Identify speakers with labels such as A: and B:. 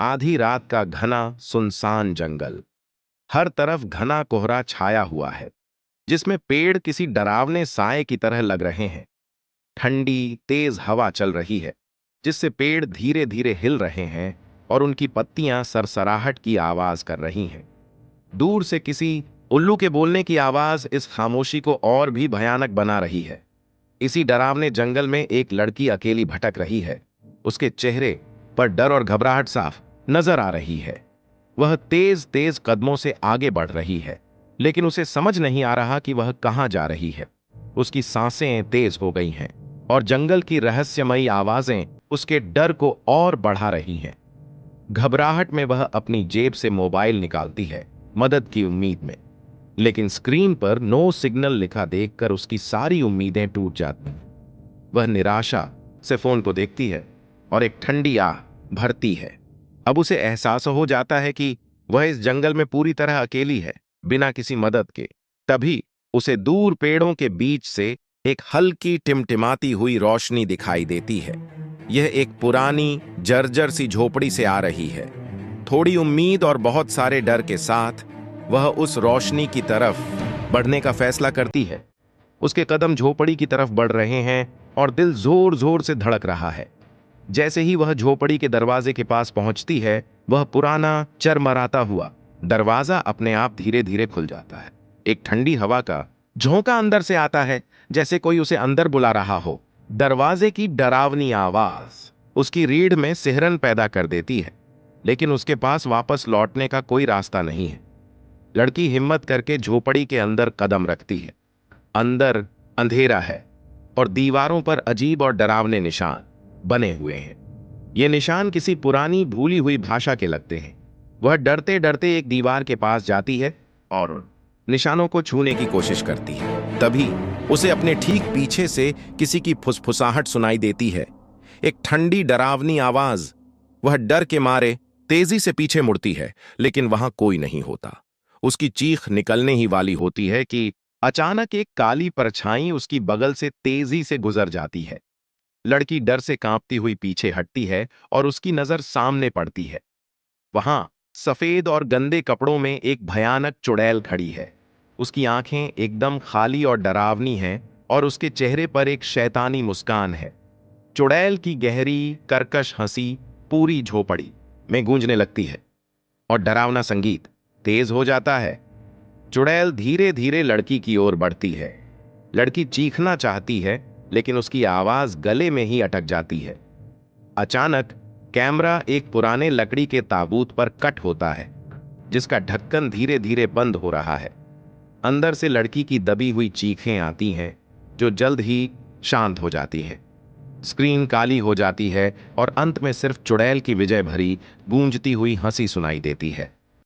A: आधी रात का घना सुनसान जंगल। हर तरफ घना कोहरा छाया हुआ है, जिसमें पेड़ किसी डरावने साए की तरह लग रहे हैं। ठंडी तेज हवा चल रही है, जिससे पेड़ धीरे धीरे हिल रहे हैं और उनकी पत्तियां सरसराहट की आवाज कर रही हैं। दूर से किसी उल्लू के बोलने की आवाज इस खामोशी को और भी भयानक बना रही है। इसी डरावने जंगल में एक लड़की अकेली भटक रही है। उसके चेहरे पर डर और घबराहट साफ नजर आ रही है। वह तेज तेज कदमों से आगे बढ़ रही है, लेकिन उसे समझ नहीं आ रहा कि वह कहां जा रही है। उसकी सांसें तेज हो गई हैं और जंगल की रहस्यमयी आवाजें उसके डर को और बढ़ा रही हैं। घबराहट में वह अपनी जेब से मोबाइल निकालती है, मदद की उम्मीद में। लेकिन स्क्रीन पर नो सिग्नल लिखा देखकर उसकी सारी उम्मीदें टूट जाती हैं। वह निराशा से फोन को देखती है और एक ठंडी आह भरती है। अब उसे एहसास हो जाता है कि वह इस जंगल में पूरी तरह अकेली है, बिना किसी मदद के। तभी उसे दूर पेड़ों के बीच से एक हल्की टिमटिमाती हुई रोशनी दिखाई देती है। यह एक पुरानी जर्जर सी झोपड़ी से आ रही है। थोड़ी उम्मीद और बहुत सारे डर के साथ वह उस रोशनी की तरफ बढ़ने का फैसला करती है। उसके कदम झोपड़ी की तरफ बढ़ रहे हैं और दिल जोर जोर से धड़क रहा है। जैसे ही वह झोपड़ी के दरवाजे के पास पहुंचती है, वह पुराना चरमराता हुआ दरवाजा अपने आप धीरे धीरे खुल जाता है। एक ठंडी हवा का झोंका अंदर से आता है, जैसे कोई उसे अंदर बुला रहा हो। दरवाजे की डरावनी आवाज उसकी रीढ़ में सिहरन पैदा कर देती है, लेकिन उसके पास वापस लौटने का कोई रास्ता नहीं है। लड़की हिम्मत करके झोपड़ी के अंदर कदम रखती है। अंदर अंधेरा है और दीवारों पर अजीब और डरावने निशान बने हुए हैं। ये निशान किसी पुरानी भूली हुई भाषा के लगते हैं। वह डरते डरते एक दीवार के पास जाती है और उन निशानों को छूने की कोशिश करती है। तभी उसे अपने ठीक पीछे से किसी की फुसफुसाहट सुनाई देती है, एक ठंडी डरावनी आवाज। वह डर के मारे तेजी से पीछे मुड़ती है, लेकिन वहां कोई नहीं होता। उसकी चीख निकलने ही वाली होती है कि अचानक एक काली परछाई उसकी बगल से तेजी से गुजर जाती है। लड़की डर से कांपती हुई पीछे हटती है और उसकी नजर सामने पड़ती है। वहां सफेद और गंदे कपड़ों में एक भयानक चुड़ैल खड़ी है। उसकी आंखें एकदम खाली और डरावनी हैं और उसके चेहरे पर एक शैतानी मुस्कान है। चुड़ैल की गहरी कर्कश हंसी पूरी झोपड़ी में गूंजने लगती है और डरावना संगीत तेज हो जाता है। चुड़ैल धीरे धीरे लड़की की ओर बढ़ती है। लड़की चीखना चाहती है, लेकिन उसकी आवाज गले में ही अटक जाती है। अचानक कैमरा एक पुराने लकड़ी के ताबूत पर कट होता है, जिसका ढक्कन धीरे धीरे बंद हो रहा है। अंदर से लड़की की दबी हुई चीखें आती हैं, जो जल्द ही शांत हो जाती हैं। स्क्रीन काली हो जाती है और अंत में सिर्फ चुड़ैल की विजय भरी गूंजती हुई हंसी सुनाई देती है।